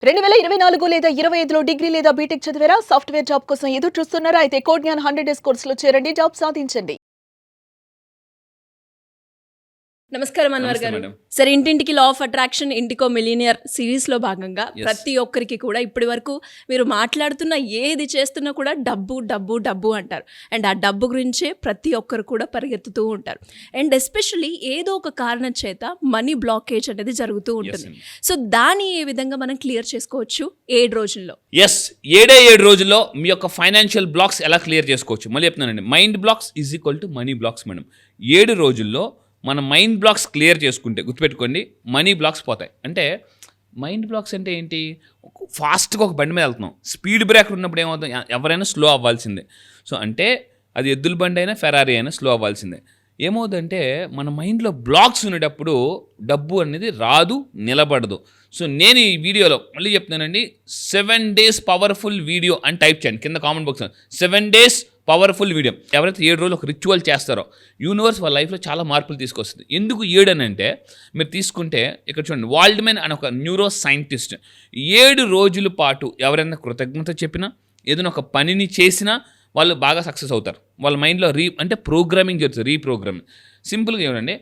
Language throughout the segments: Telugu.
2024 లేదా 25లో డిగ్రీ లేదా బీటెక్ చదివారా? సాఫ్ట్‌వేర్ జాబ్ కోసం ఎదురు చూస్తున్నారా? అయితే కోడ్ జ్ఞాన్ 100 డేస్ కోర్సులో చేరండి. జాబ్ సాధించండి. నమస్కారం అన్వర్ నమస్తే గారు. మేడం. సరే, ఇంటింటికి లా ఆఫ్ అట్రాక్షన్ ఇంటికో మిలీనియర్ సిరీస్లో భాగంగా Yes. ప్రతి ఒక్కరికి కూడా ఇప్పటి వరకు మీరు మాట్లాడుతున్న ఏది చేస్తున్నా కూడా డబ్బు డబ్బు డబ్బు అంటారు. అండ్ ఆ డబ్బు గురించే ప్రతి ఒక్కరు కూడా పరిగెత్తుతూ ఉంటారు. అండ్ ఎస్పెషల్లీ ఏదో ఒక కారణం చేత మనీ బ్లాకేజ్ అనేది జరుగుతూ ఉంటుంది. సో దాన్ని ఏ విధంగా మనం క్లియర్ చేసుకోవచ్చు 7 రోజుల్లో? ఎస్, 7 రోజుల్లో మీ యొక్క ఫైనాన్షియల్ బ్లాక్స్ ఎలా క్లియర్ చేసుకోవచ్చు? మళ్ళీ చెప్తున్నానండి, mind blocks is equal to money blocks madam. 7 రోజుల్లో మన మైండ్ బ్లాక్స్ క్లియర్ చేసుకుంటే గుర్తుపెట్టుకోండి, మనీ బ్లాక్స్ పోతాయి. అంటే మైండ్ బ్లాక్స్ అంటే ఏంటి? ఫాస్ట్గా ఒక బండి మీద వెళ్తున్నాం, స్పీడ్ బ్రేకర్ ఉన్నప్పుడు ఏమవుతుంది? ఎవరైనా స్లో అవ్వాల్సిందే. సో అంటే అది ఎద్దుల బండి అయినా ఫెరారీ అయినా స్లో అవ్వాల్సిందే. ఏమవుతుందంటే మన మైండ్లో బ్లాక్స్ ఉండేటప్పుడు డబ్బు అనేది రాదు, నిలబడదు. సో నేను ఈ వీడియోలో మళ్ళీ చెప్తున్నానండి, 7 days పవర్ఫుల్ వీడియో అని టైప్ చేయండి కింద comment box. 7 days powerful video. ఎవరైతే 7 రోజులు ఒక రిచువల్ చేస్తారో యూనివర్స్ వాళ్ళ లైఫ్లో చాలా మార్పులు తీసుకొస్తుంది. ఎందుకు 7 అని అంటే, మీరు తీసుకుంటే ఇక్కడ చూడండి, వాల్డ్మెన్ అని ఒక న్యూరో సైంటిస్ట్ 7 రోజుల పాటు ఎవరైనా కృతజ్ఞత చెప్పినా, ఏదైనా ఒక పనిని చేసినా వాళ్ళు బాగా సక్సెస్ అవుతారు. వాళ్ళ మైండ్లో అంటే ప్రోగ్రామింగ్ జరుగుతుంది, రీప్రోగ్రామింగ్. సింపుల్గా ఏమండి,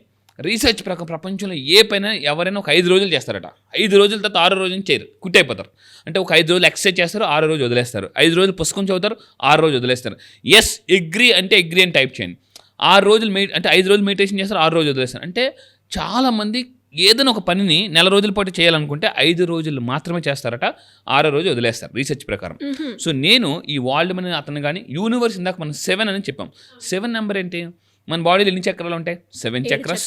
రీసెర్చ్ ప్రపంచంలో ఏ పైన ఎవరైనా ఒక 5 రోజులు చేస్తారట. 5 రోజుల తర్వాత 6 రోజులు చేయరు, కుట్టయిపోతారు. అంటే ఒక 5 రోజులు ఎక్సర్సైజ్ చేస్తారు, 6 రోజు వదిలేస్తారు. 5 రోజులు పుస్తకం చదువుతారు, 6 రోజు వదిలేస్తారు. ఎస్, అగ్రీ అంటే అగ్రీ అని టైప్ చేయండి. 6 రోజులు అంటే 5 రోజులు మెడిటేషన్ చేస్తారు, 6 రోజు వదిలేస్తారు. అంటే చాలామంది ఏదైనా ఒక పనిని నెల రోజుల పాటు చేయాలనుకుంటే 5 రోజులు మాత్రమే చేస్తారట, 6 రోజు వదిలేస్తారు రీసెర్చ్ ప్రకారం. సో నేను ఈ వాల్డ్మెన్ అతను కానీ యూనివర్స్, ఇందాక మనం 7 అని చెప్పాం. 7 నెంబర్ ఏంటి? మన బాడీలో ఎన్ని చక్రాలు ఉంటాయి? 7 చక్రాస్.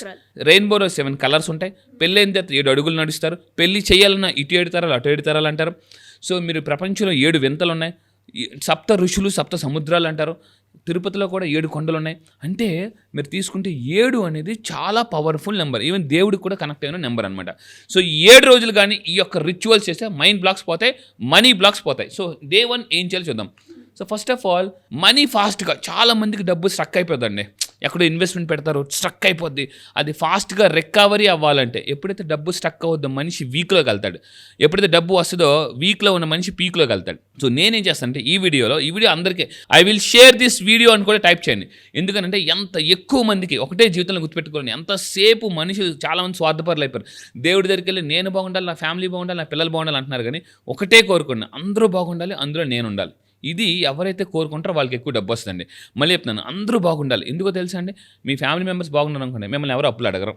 రెయిన్బోలో 7 కలర్స్ ఉంటాయి. పెళ్ళైన తర్వాత 7 అడుగులు నడుస్తారు. పెళ్ళి చేయాలన్నా ఇటు 7 తరాలు అటు 7 తరాలు అంటారు. సో మీరు ప్రపంచంలో 7 వింతలు ఉన్నాయి. 7 ఋషులు 7 సముద్రాలు అంటారు. తిరుపతిలో కూడా 7 కొండలు ఉన్నాయి. అంటే మీరు తీసుకుంటే 7 అనేది చాలా పవర్ఫుల్ నెంబర్. ఈవెన్ దేవుడికి కూడా కనెక్ట్ అయిన నెంబర్ అనమాట. సో 7 రోజులు కానీ ఈ యొక్క రిచువల్స్ చేస్తే మైండ్ బ్లాక్స్ పోతాయి, మనీ బ్లాక్స్ పోతాయి. సో డే 1 ఏం చేయాలో చూద్దాం. So first of all, money ఫాస్ట్గా, చాలా మందికి డబ్బు స్ట్రక్ అయిపోతుందండి. ఎక్కడో ఇన్వెస్ట్మెంట్ పెడతారు, స్ట్రక్ అయిపోద్ది. అది ఫాస్ట్గా రికవరీ అవ్వాలంటే, ఎప్పుడైతే డబ్బు స్ట్రక్ అవ్వద్దో మనిషి వీక్లోకి వెళ్తాడు. ఎప్పుడైతే డబ్బు వస్తుందో వీక్లో ఉన్న మనిషి పీక్లోకి వెళ్తాడు. సో నేనేం చేస్తానంటే ఈ వీడియో అందరికీ I will share this video అని కూడా టైప్ చేయండి. ఎందుకంటే ఎంత ఎక్కువ మందికి ఒకటే జీవితంలో గుర్తుపెట్టుకోండి, ఎంతసేపు మనుషులు చాలామంది స్వార్థపరులు అయిపోయారు. దేవుడి దగ్గరికి వెళ్ళి నేను బాగుండాలి, నా ఫ్యామిలీ బాగుండాలి, నా పిల్లలు బాగుండాలి అంటున్నారు. కానీ ఒకటే కోరుకోండి, అందరూ బాగుండాలి, అందులో నేను ఉండాలి. ఇది ఎవరైతే కోరుకుంటారో వాళ్ళకి ఎక్కువ డబ్బు వస్తుందండి. మళ్ళీ చెప్తున్నాను, అందరూ బాగుండాలి. ఎందుకో తెలుసా అండి, మీ ఫ్యామిలీ మెంబర్స్ బాగున్నారు అనుకోండి, మిమ్మల్ని ఎవరు అప్పులు అడగరు.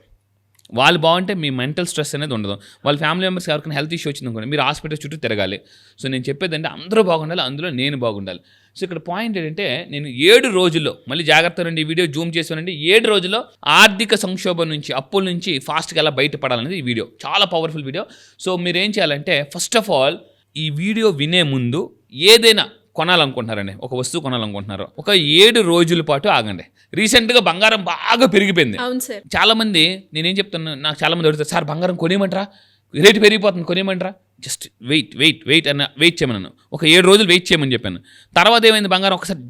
వాళ్ళు బాగుంటే మీ మెంటల్ స్ట్రెస్ అనేది ఉండదు. వాళ్ళ ఫ్యామిలీ మెంబర్స్ ఎవరికైనా హెల్త్ ఇష్యూ వచ్చింది అనుకోండి, మీరు హాస్పిటల్ చుట్టూ తిరగాలి. సో నేను చెప్పేది అంటే అందరూ బాగుండాలి, అందులో నేను బాగుండాలి. సో ఇక్కడ పాయింట్ ఏంటంటే, నేను 7 రోజుల్లో, మళ్ళీ జాగ్రత్త రండి, ఈ వీడియో జూమ్ చేసానండి, 7 రోజుల్లో ఆర్థిక సంక్షోభం నుంచి, అప్పుల నుంచి ఫాస్ట్గా ఎలా బయటపడాలనేది ఈ వీడియో. చాలా పవర్ఫుల్ వీడియో. సో మీరు ఏం చేయాలంటే, ఫస్ట్ ఆఫ్ ఆల్ ఈ వీడియో వినే ముందు ఏదైనా కొనాలనుకుంటున్నారండి, ఒక వస్తువు కొనాలనుకుంటున్నారు, ఒక 7 రోజుల పాటు ఆగండి. రీసెంట్గా బంగారం బాగా పెరిగిపోయింది. చాలామంది నేనేం చెప్తాను, నాకు చాలామంది అడుగుతారు, సార్ బంగారం కొనేయమంటారా, రేటు పెరిగిపోతుంది కొనేయమంటారా? జస్ట్ వెయిట్ అన్న వెయిట్ చేయమన్నాను. ఒక 7 రోజులు వెయిట్ చేయమని చెప్పాను. తర్వాత ఏమైంది, బంగారం ఒకసారి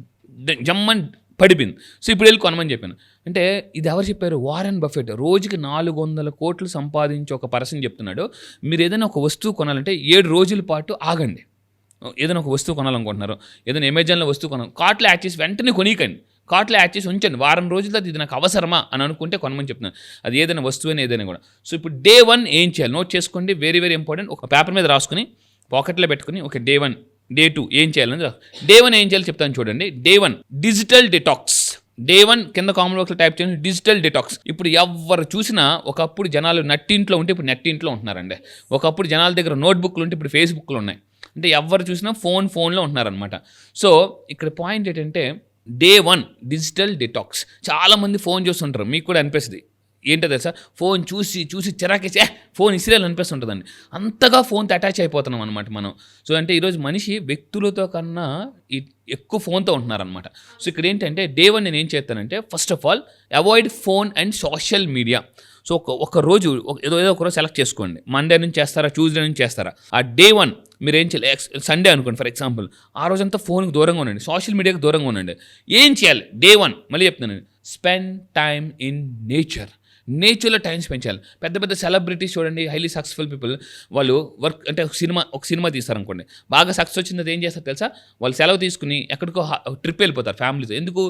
జమ్మని పడిపోయింది. సో ఇప్పుడు వెళ్ళి కొనమని చెప్పాను. అంటే ఇది ఎవరు చెప్పారు? Warren Buffett. రోజుకి 400 కోట్లు సంపాదించి ఒక పర్సన్ చెప్తున్నాడు, మీరు ఏదైనా ఒక వస్తువు కొనాలంటే 7 రోజుల పాటు ఆగండి. ఏదైనా ఒక వస్తువు కొనాలనుకుంటున్నారు, ఏదైనా అమెజాన్లో వస్తువు కొనాలి, కార్ట్లో యాడ్ చేసి వెంటనే కొనికండి. కార్ట్లో యాడ్ చేసి ఉంచండి. వారం రోజుల తర్వాత ఇది నాకు అవసరమా అని అనుకుంటే కొనమని చెప్తున్నాను. అది ఏదైనా వస్తువు అని ఏదైనా కూడా. సో ఇప్పుడు డే 1 ఏం చేయాలి నోట్ చేసుకోండి, వెరీ వెరీ ఇంపార్టెంట్. ఒక పేపర్ మీద రాసుకుని పాకెట్లో పెట్టుకుని, ఓకే డే 1 డే 2 ఏం చేయాలని, డే 1 ఏం చేయాలి చెప్తాను చూడండి. Day 1 digital detox. డే 1 కింద కామెంట్ బాక్స్లో టైప్ చేయండి, డిజిటల్ డిటాక్స్. ఇప్పుడు ఎవరు చూసినా, ఒకప్పుడు జనాలు నట్టింట్లో ఉంటే ఇప్పుడు నెట్టింట్లో ఉంటున్నారండి. ఒకప్పుడు జనాల దగ్గర నోట్బుక్లు ఉంటే ఇప్పుడు ఫేస్బుక్లు ఉన్నాయి. అంటే ఎవరు చూసినా ఫోన్లో ఉంటున్నారనమాట. సో ఇక్కడ పాయింట్ ఏంటంటే, డే 1 డిజిటల్ డిటాక్స్. చాలామంది ఫోన్ చూస్తుంటారు, మీకు కూడా అనిపిస్తుంది. ఏంటో తెలుసా, ఫోన్ చూసి చిరాకేసి ఫోన్ ఇసిరేయాలి అనిపిస్తుంటుందండి. అంతగా ఫోన్తో అటాచ్ అయిపోతున్నాం అనమాట మనం. సో అంటే ఈరోజు మనిషి వ్యక్తులతో కన్నా ఎక్కువ ఫోన్తో ఉంటున్నారనమాట. సో ఇక్కడ ఏంటంటే డే 1 నేను ఏం చేస్తానంటే, first of all avoid phone and social media. So ఒక రోజు ఏదో ఒక రోజు సెలెక్ట్ చేసుకోండి. మండే నుంచి చేస్తారా, ట్యూస్డే నుంచి చేస్తారా. ఆ డే 1 మీరు ఏం చేయాలి, సండే అనుకోండి ఫర్ ఎగ్జాంపుల్, ఆ రోజంతా ఫోన్కి దూరంగా ఉండండి, సోషల్ మీడియాకి దూరంగా ఉండండి. ఏం చేయాలి డే 1 మళ్ళీ చెప్తున్నాను, స్పెండ్ టైమ్ ఇన్ నేచర్. నేచర్లో టైం స్పెండ్ చేయాలి. పెద్ద పెద్ద సెలబ్రిటీస్ చూడండి, హైలీ సక్సెస్ఫుల్ పీపుల్, వాళ్ళు వర్క్ అంటే ఒక సినిమా తీస్తారనుకోండి, బాగా సక్సెస్ వచ్చింది ఏం చేస్తారు తెలుసా, వాళ్ళు సెలవు తీసుకుని ఎక్కడికో ట్రిప్ వెళ్ళిపోతారు ఫ్యామిలీతో. ఎందుకు,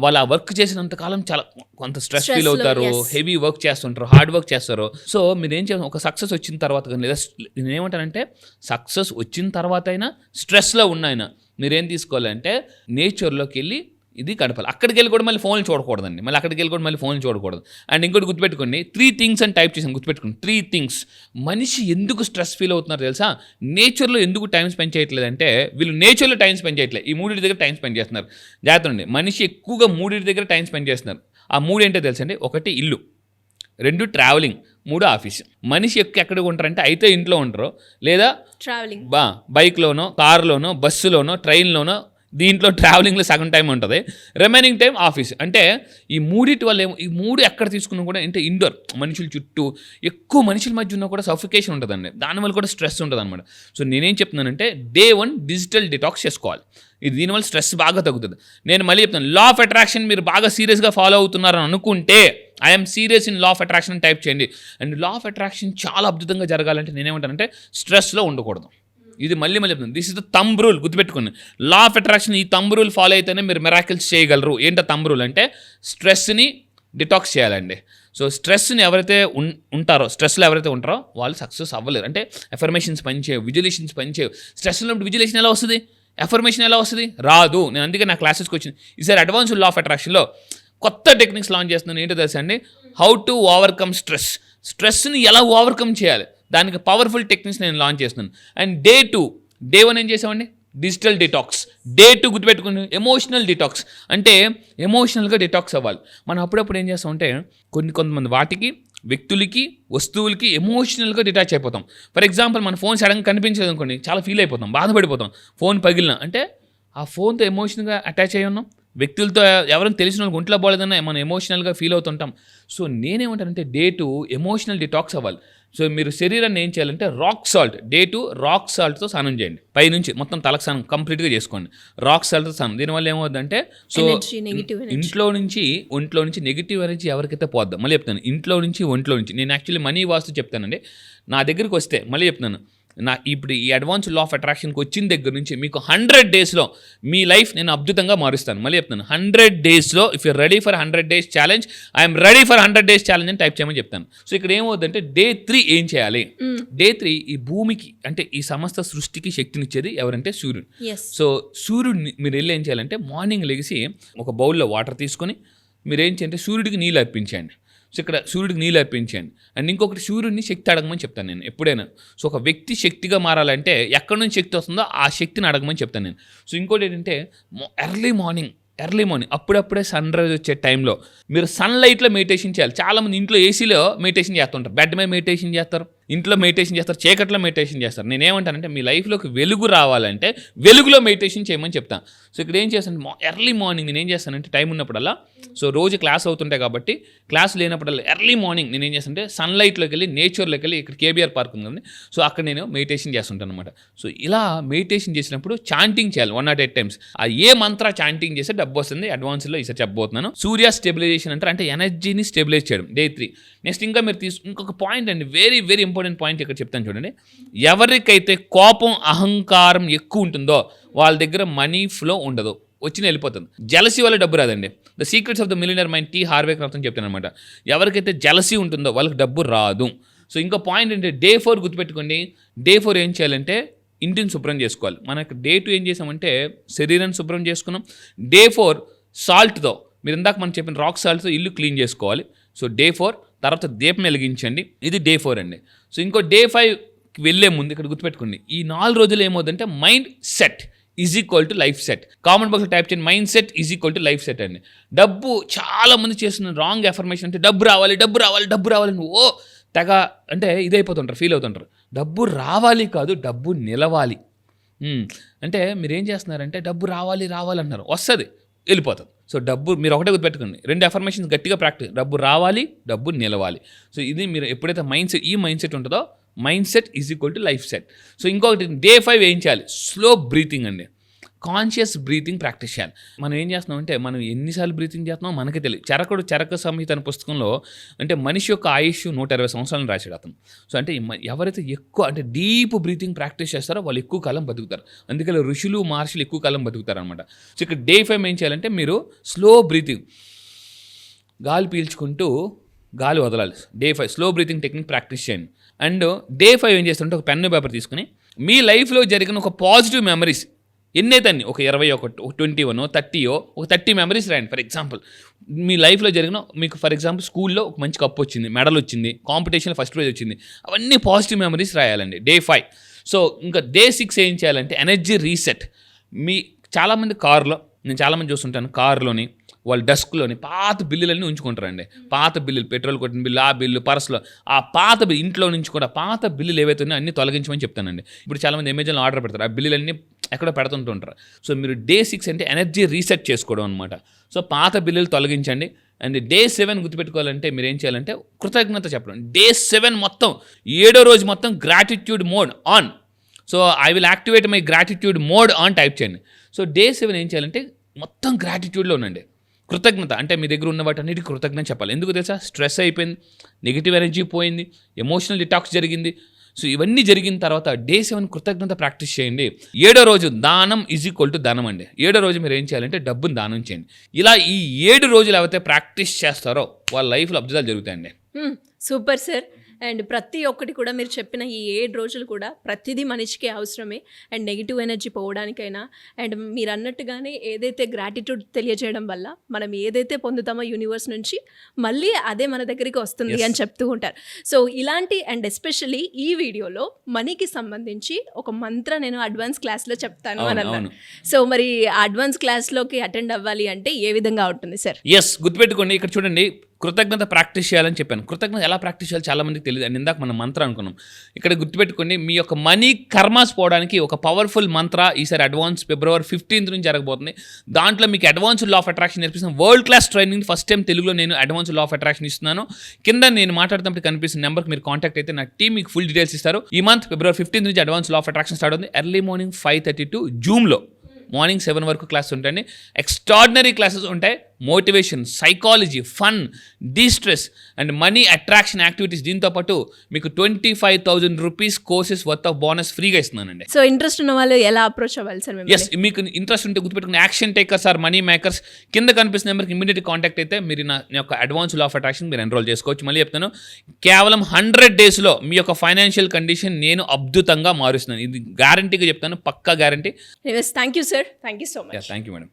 వాళ్ళు ఆ వర్క్ చేసినంత కాలం చాలా కొంత స్ట్రెస్ ఫీల్ అవుతారు, హెవీ వర్క్ చేస్తుంటారు, హార్డ్ వర్క్ చేస్తారు. సో మీరు ఏం చేయాలి, ఒక సక్సెస్ వచ్చిన తర్వాత కానీ, లేదా నేనేమంటానంటే సక్సెస్ వచ్చిన తర్వాత అయినా స్ట్రెస్లో ఉన్నాయినా మీరేం తీసుకోవాలంటే నేచర్లోకి వెళ్ళి ఇది గడపాలి. అక్కడికి వెళ్ళి కూడా మళ్ళీ ఫోన్లు చూడకూడదండి, మళ్ళీ అక్కడికి వెళ్ళి కూడా మళ్ళీ ఫోన్లు చూడకూడదు. అండ్ ఇంకోటి గుర్తుపెట్టుకోండి, 3 things అని టైప్ చేసాను, గుర్తుపెట్టుకోండి 3 things. మనిషి ఎందుకు స్ట్రెస్ ఫీల్ అవుతున్నారు తెలుసా, నేచర్లో ఎందుకు టైం స్పెండ్ చేయట్లేదు అంటే, వీళ్ళు నేచర్లో టైం స్పెండ్ చేయట్లేదు, ఈ 3 దగ్గర టైం స్పెండ్ చేస్తున్నారు. జాగ్రత్త అండి, మనిషి ఎక్కువగా 3 దగ్గర టైం స్పెండ్ చేస్తున్నారు. ఆ 3 ఏంటో తెలుసండి, 1 ఇల్లు, 2 ట్రావెలింగ్, 3 ఆఫీస్. మనిషి ఎక్కడ ఉంటారంటే అయితే ఇంట్లో ఉంటారు, లేదా ట్రావెలింగ్ బైక్లోనో, కారులోనో, బస్సులోనో, ట్రైన్లోనో, దీంట్లో ట్రావెలింగ్లో సగం టైం ఉంటుంది, రిమైనింగ్ టైం ఆఫీస్. అంటే ఈ 3 వల్ల ఈ 3 ఎక్కడ తీసుకున్నా కూడా అంటే ఇండోర్, మనుషుల చుట్టూ ఎక్కువ మనుషుల మధ్య ఉన్నా కూడా సఫికేషన్ ఉంటుందండి, దానివల్ల కూడా స్ట్రెస్ ఉంటుంది అనమాట. సో నేనేం చెప్తున్నానంటే Day 1 డిజిటల్ డిటాక్స్ చేసుకోవాలి. ఇది దీనివల్ల స్ట్రెస్ బాగా తగ్గుతుంది. నేను మళ్ళీ చెప్తాను, లా ఆఫ్ అట్రాక్షన్ మీరు బాగా సీరియస్గా ఫాలో అవుతున్నారని అనుకుంటే I'm serious in law of attraction type చేయండి. అండ్ లా ఆఫ్ అట్రాక్షన్ చాలా అద్భుతంగా జరగాలంటే నేనేమంటానంటే స్ట్రెస్లో ఉండకూడదు. ఇది మళ్ళీ చెప్తాను, this is the thumb rule, గుర్తుపెట్టుకోండి. లా ఆఫ్ అట్రాక్షన్ ఈ థంబ్ రూల్ ఫాలో అయితేనే మీరు మిరాకిల్స్ చేయగలరు. ఏంటో థంబ్ రూల్ అంటే స్ట్రెస్ని డిటాక్స్ చేయాలండి. సో స్ట్రెస్ని ఎవరైతే ఉంటారో, స్ట్రెస్లో ఎవరైతే ఉంటారో వాళ్ళు సక్సెస్ అవ్వలేరు. అంటే ఎఫర్మేషన్స్ పనిచేయవు, విజులేషన్స్ పనిచేయవు. స్ట్రెస్ ఉన్నప్పుడు విజులేషన్ ఎలా వస్తుంది, ఎఫర్మేషన్ ఎలా వస్తుంది, రాదు. నేను అందుకే నా క్లాసెస్కి వచ్చింది. ఈసారి అడ్వాన్స్డ్ లా ఆఫ్ అట్రాక్షన్లో కొత్త టెక్నిక్స్ లాంచ్ చేస్తున్నాను. ఏంటో తెలుసా అండి, హౌ టు ఓవర్కమ్ స్ట్రెస్. స్ట్రెస్ని ఎలా ఓవర్కమ్ చేయాలి, దానికి పవర్ఫుల్ టెక్నిక్స్ నేను లాంచ్ చేస్తున్నాను. అండ్ Day 1 ఏం చేసామండి, డిజిటల్ డిటాక్స్. Day 2 గుర్తుపెట్టుకుని ఎమోషనల్ డిటాక్స్. అంటే ఎమోషనల్గా డిటాక్స్ అవ్వాలి. మనం అప్పుడప్పుడు ఏం చేస్తామంటే కొంతమంది వాటికి, వ్యక్తులకి, వస్తువులకి ఎమోషనల్గా డిటాచ్ అయిపోతాం. ఫర్ ఎగ్జాంపుల్ మన ఫోన్ సడన్గా కనిపించలేదు అనుకోండి, చాలా ఫీల్ అయిపోతాం, బాధపడిపోతాం. ఫోన్ పగిలిన అంటే ఆ ఫోన్తో ఎమోషనల్గా అటాచ్ అయ్యి ఉన్నాం. వ్యక్తులతో ఎవరైనా తెలిసిన వాళ్ళకి ఒంట్లో బాగాలేదన్నా మనం ఎమోషనల్గా ఫీల్ అవుతుంటాం. సో నేనేమంటానంటే Day 2 ఎమోషనల్ డిటాక్స్ అవ్వాలి. సో మీరు శరీరాన్ని ఏం చేయాలంటే రాక్ సాల్ట్, Day 2 రాక్ సాల్ట్తో స్నానం చేయండి. పైనుంచి మొత్తం తలకు స్నానం కంప్లీట్గా చేసుకోండి, రాక్ సాల్ట్తో స్నానం. దీనివల్ల ఏమవుతుందంటే, సో ఒంట్లో నుంచి నెగిటివ్ ఎనర్జీ ఎవరికైతే పోద్దాం. మళ్ళీ చెప్తాను, ఒంట్లో నుంచి నేను యాక్చువల్లీ మనీ వాస్తు చెప్తానండి. నా దగ్గరికి వస్తే మళ్ళీ చెప్తున్నాను, ఇప్పుడు ఈ అడ్వాన్స్ లా ఆఫ్ అట్రాక్షన్కి వచ్చిన దగ్గర నుంచి మీకు 100 daysలో మీ లైఫ్ నేను అద్భుతంగా మారుస్తాను. మళ్ళీ చెప్తాను, 100 daysలో if you ready for 100 days challenge, I'm ready for 100 days challenge అని టైప్ చేయమని చెప్తాను. సో ఇక్కడ ఏమవుతుందంటే Day 3 ఏం చేయాలి, Day 3 ఈ భూమికి అంటే ఈ సమస్త సృష్టికి శక్తినిచ్చేది ఎవరంటే సూర్యుడు. సో సూర్యుడిని మీరు వెళ్ళి ఏం చేయాలంటే మార్నింగ్ లెగిసి ఒక బౌల్లో వాటర్ తీసుకొని మీరు ఏం చేయాలంటే సూర్యుడికి నీళ్ళు అర్పించండి. సో ఇక్కడ సూర్యుడికి నీళ్ళు అర్పించండి. అండ్ ఇంకొకటి సూర్యుడిని శక్తి అడగమని చెప్తాను నేను ఎప్పుడైనా. సో ఒక వ్యక్తి శక్తిగా మారాలంటే ఎక్కడి నుంచి శక్తి వస్తుందో ఆ శక్తిని అడగమని చెప్తాను నేను. సో ఇంకోటి ఏంటంటే ఎర్లీ మార్నింగ్ అప్పుడప్పుడే సన్ రైజ్ వచ్చే టైంలో మీరు సన్లైట్లో మెడిటేషన్ చేయాలి. చాలామంది ఇంట్లో ఏసీలో మెడిటేషన్ చేస్తుంటారు, బెడ్ మీద మెడిటేషన్ చేస్తారు, ఇంట్లో మెడిటేషన్ చేస్తారు, చీకట్లో మెడిటేషన్ చేస్తారు. నేనేమంటానంటే మీ లైఫ్లోకి వెలుగు రావాలంటే వెలుగులో మెడిటేషన్ చేయమని చెప్తాను. సో ఇక్కడ ఏం చేస్తాను, ఎర్లీ మార్నింగ్ నేను ఏం చేస్తానంటే టైం ఉన్నప్పుడల్లా, సో రోజు క్లాస్ అవుతుంటాయి కాబట్టి క్లాస్ లేనప్పుడల్లా ఎర్లీ మార్నింగ్ నేను ఏం చేస్తానంటే సన్లైట్లోకి వెళ్ళి, నేచర్లోకి వెళ్ళి, ఇక్కడ కేబీఆర్ పార్క్ ఉంది కదండి, సో అక్కడ నేను మెడిటేషన్ చేస్తుంటాను అనమాట. సో ఇలా మెడిటేషన్ చేసినప్పుడు చాంటింగ్ చేయాలి 108 times. ఆ ఏ మంత్ర చాంటింగ్ చేస్తే డబ్బు వస్తుంది. అడ్వాన్స్లో ఈసారి చెప్పబోతున్నాను. సూర్య స్టెబిలైజేషన్ అంటారు, అంటే ఎనర్జీని స్టెబిలైజ్ చేయడం. Day 3 నెక్స్ట్ ఇంకా మీరు ఇంకొక పాయింట్ అండి, వెరీ వెరీ ఇంపార్టెంట్ పాయింట్ ఇక్కడ చెప్తాను చూడండి. ఎవరికైతే కోపం, అహంకారం ఎక్కువ ఉంటుందో వాళ్ళ దగ్గర మనీ ఫ్లో ఉండదు, వచ్చి వెళ్ళిపోతుంది. జలసీ వల్ల డబ్బు రాదండి. The secrets of the millionaire mind T Harvey Kraft అని చెప్తాను అనమాట. ఎవరికైతే జలసీ ఉంటుందో వాళ్ళకి డబ్బు రాదు. సో ఇంకో పాయింట్ ఏంటంటే Day 4 గుర్తుపెట్టుకోండి. Day 4 ఏం చేయాలంటే ఇంటిని శుభ్రం చేసుకోవాలి. మనకు Day 2 ఏం చేసామంటే శరీరాన్ని శుభ్రం చేసుకున్నాం. Day 4 సాల్ట్తో, మీరు ఇందాక మనం చెప్పిన రాక్ సాల్ట్తో ఇల్లు క్లీన్ చేసుకోవాలి. సో Day 4 తర్వాత దీపం వెలిగించండి. ఇది Day 4 అండి. సో ఇంకో Day 5కి వెళ్ళే ముందు ఇక్కడ గుర్తుపెట్టుకోండి, ఈ 4 రోజులు ఏమవుతుందంటే mind set is equal to life set. Comment బాక్స్లో టైప్ చేయండి, mind set is equal to life set అండి. డబ్బు చాలా మంది చేస్తున్న రాంగ్ ఎఫర్మేషన్ అంటే డబ్బు రావాలి ఓ తెగ అంటే ఇదైపోతుంటారు, ఫీల్ అవుతుంటారు. డబ్బు రావాలి కాదు, డబ్బు నిలవాలి. అంటే మీరు ఏం చేస్తున్నారంటే డబ్బు రావాలి అంటున్నారు, వస్తుంది, వెళ్ళిపోతుంది. సో డబ్బు మీరు ఒకటే గుర్తుపెట్టుకోండి, 2 ఎఫర్మేషన్స్ గట్టిగా ప్రాక్టీస్, డబ్బు రావాలి, డబ్బు నిలవాలి. సో ఇది మీరు ఎప్పుడైతే మైండ్ సెట్ ఉంటుందో mind set is equal to life set. So ఇంకొకటి Day 5 ఏం చేయాలి, స్లో బ్రీతింగ్ అండి. కాన్షియస్ బ్రీతింగ్ ప్రాక్టీస్ చేయాలి. మనం ఏం చేస్తున్నాం అంటే మనం ఎన్నిసార్లు బ్రీతింగ్ చేస్తున్నామో మనకే తెలియదు. చరక సంహిత అనే పుస్తకంలో అంటే మనిషి యొక్క ఆయుష్ 120 సంవత్సరాలను రాశాడు అతను. సో అంటే ఎవరైతే ఎక్కువ అంటే డీప్ బ్రీతింగ్ ప్రాక్టీస్ చేస్తారో వాళ్ళు ఎక్కువ కాలం బతుకుతారు. అందుకని ఋషులు మహర్షులు ఎక్కువ కాలం బతుకుతారు అనమాట. సో ఇక్కడ డే 5 ఏం చేయాలంటే మీరు స్లో బ్రీతింగ్, గాలి పీల్చుకుంటూ గాలి వదలాలి. Day 5 slow breathing technique practice చేయండి. అండ్ డే 5 ఏం చేస్తుంటే ఒక పెన్ను పేపర్ తీసుకుని మీ లైఫ్లో జరిగిన ఒక పాజిటివ్ మెమరీస్ ఎన్నైతే అన్ని ఒక 20 ఒక 21 30 ఒక 30 మెమరీస్ రాయండి. ఫర్ ఎగ్జాంపుల్ మీ లైఫ్లో జరిగిన మీకు ఫర్ ఎగ్జాంపుల్ స్కూల్లో ఒక మంచి కప్ వచ్చింది, మెడల్ వచ్చింది, కాంపిటీషన్లో ఫస్ట్ ప్రైజ్ వచ్చింది, అవన్నీ పాజిటివ్ మెమరీస్ రాయాలండి డే 5. సో ఇంకా డే 6 ఏం చేయాలంటే ఎనర్జీ రీసెట్. మీ చాలామంది కార్లో, నేను చాలామంది చూస్తుంటాను కార్లోని వాళ్ళ డెస్క్లోని పాత బిల్లులన్నీ ఉంచుకుంటారండి. పాత బిల్లులు, పెట్రోల్ కొట్టిన బిల్లు, ఆ బిల్లు, పర్సులో ఆ పాత బిల్లు, ఇంట్లో నుంచి కూడా పాత బిల్లులు ఏవైతే ఉన్నాయో అన్నీ తొలగించమని చెప్తానండి. ఇప్పుడు చాలామంది అమెజాన్లో ఆర్డర్ పెడతారు, ఆ బిల్లులన్నీ ఎక్కడో పెడుతుంటుంటారు. సో మీరు డే 6 అంటే ఎనర్జీ రీసెట్ చేసుకోవడం అనమాట. సో పాత బిల్లులు తొలగించండి. అండ్ డే 7 గుర్తుపెట్టుకోవాలంటే మీరు ఏం చేయాలంటే కృతజ్ఞత చెప్పడం. డే 7 మొత్తం 7వ రోజు మొత్తం gratitude mode on. So I will activate my gratitude mode on type చేయండి. సో డే 7 ఏం చేయాలంటే మొత్తం గ్రాటిట్యూడ్లో ఉండండి. కృతజ్ఞత అంటే మీ దగ్గర ఉన్న వాటన్నిటికీ కృతజ్ఞత చెప్పాలి. ఎందుకు తెలుసా? స్ట్రెస్ అయిపోయింది, నెగిటివ్ ఎనర్జీ పోయింది, ఎమోషనల్ డిటాక్స్ జరిగింది. సో ఇవన్నీ జరిగిన తర్వాత డే 7 కృతజ్ఞత ప్రాక్టీస్ చేయండి. 7వ రోజు దానం = ధనం అండి. 7వ రోజు మీరు ఏం చేయాలంటే డబ్బును దానం చేయండి. ఇలా ఈ 7 రోజులు ఎవరైతే ప్రాక్టీస్ చేస్తారో వాళ్ళ లైఫ్లో అద్భుతాలు జరుగుతాయండి. Super sir. అండ్ ప్రతి ఒక్కటి కూడా మీరు చెప్పిన ఈ 7 రోజులు కూడా ప్రతిదీ మనిషికి అవసరమే. అండ్ నెగిటివ్ ఎనర్జీ పోవడానికైనా అండ్ మీరు అన్నట్టుగానే ఏదైతే గ్రాటిట్యూడ్ తెలియజేయడం వల్ల మనం ఏదైతే పొందుతామో యూనివర్స్ నుంచి మళ్ళీ అదే మన దగ్గరికి వస్తుంది అని చెప్తూ ఉంటారు. సో ఇలాంటి అండ్ ఎస్పెషల్లీ ఈ వీడియోలో మనీకి సంబంధించి ఒక మంత్ర నేను అడ్వాన్స్ క్లాస్లో చెప్తాను అని అన్నాను. సో మరి అడ్వాన్స్ క్లాస్లోకి అటెండ్ అవ్వాలి అంటే ఏ విధంగా ఉంటుంది సార్? ఎస్, గుర్తుపెట్టుకోండి. ఇక్కడ చూడండి, కృతజ్ఞత ప్రాక్టీస్ చేయాలని చెప్పాను. కృతజ్ఞత ఎలా ప్రాక్టీస్ చేయాలి చాలా మందికి తెలియదు. అండ్ ఇందాక మనం మంత్ర అనుకున్నాం. ఇక్కడ గుర్తుపెట్టుకోండి, మీ యొక్క మనీ కర్మాస్ పోవడానికి ఒక పవర్ఫుల్ మంత్ర ఈసారి అడ్వాన్స్ February 15th నుంచి జరగబోతుంది. దాంట్లో మీకు అడ్వాన్స్ లా ఆఫ్ అట్రాక్షన్ నేర్పిస్తాను. World class training first time తెలుగులో నేను అడ్వాన్స్ లా ఆఫ్ అట్రాక్షన్ ఇస్తున్నాను. కింద నేను మాట్లాడుతున్నప్పుడు కనిపిస్తున్న నెంబర్కి మీరు కాంటాక్ట్ అయితే నా టీం మీకు ఫుల్ డీటెయిల్స్ ఇస్తారు. ఈ మంత్ February 15th నుంచి advance law of attraction start అవుతుంది. ఎర్లీ మార్నింగ్ 5:30 to జూమ్లో మార్నింగ్ 7 వరకు క్లాస్ ఉంటాయండి. ఎక్స్ట్రాడినరీ క్లాసెస్ ఉంటాయి. Motivation, psychology, fun, distress and money attraction activities. దీంతో పాటు మీకు 25,000 rupees courses worth of bonus ఫ్రీగా ఇస్తున్నానండి. సో ఇంట్రెస్ట్ ఉన్న వాళ్ళు ఎలా అప్రోచ్ అవ్వాలి సార్? ఎస్, మీకు ఇంట్రెస్ట్ ఉంటే గుర్తుపెట్టుకుని action takers or money makers కింద కనిపిస్తున్న నెంబర్కి ఇమీడియట్ కాంటాక్ట్ అయితే మీరు నా యొక్క అడ్వాన్స్ లా ఆఫ్ అట్రాక్షన్ మీరు ఎన్రోల్ చేసుకోవచ్చు. మళ్ళీ చెప్తాను, కేవలం 100 daysలో మీ యొక్క ఫైనాన్షియల్ కండిషన్ నేను అద్భుతంగా మారుస్తున్నాను. ఇది గ్యారంటీగా చెప్తాను, పక్కా guarantee. Thank you sir. Thank you so much. Thank you madam.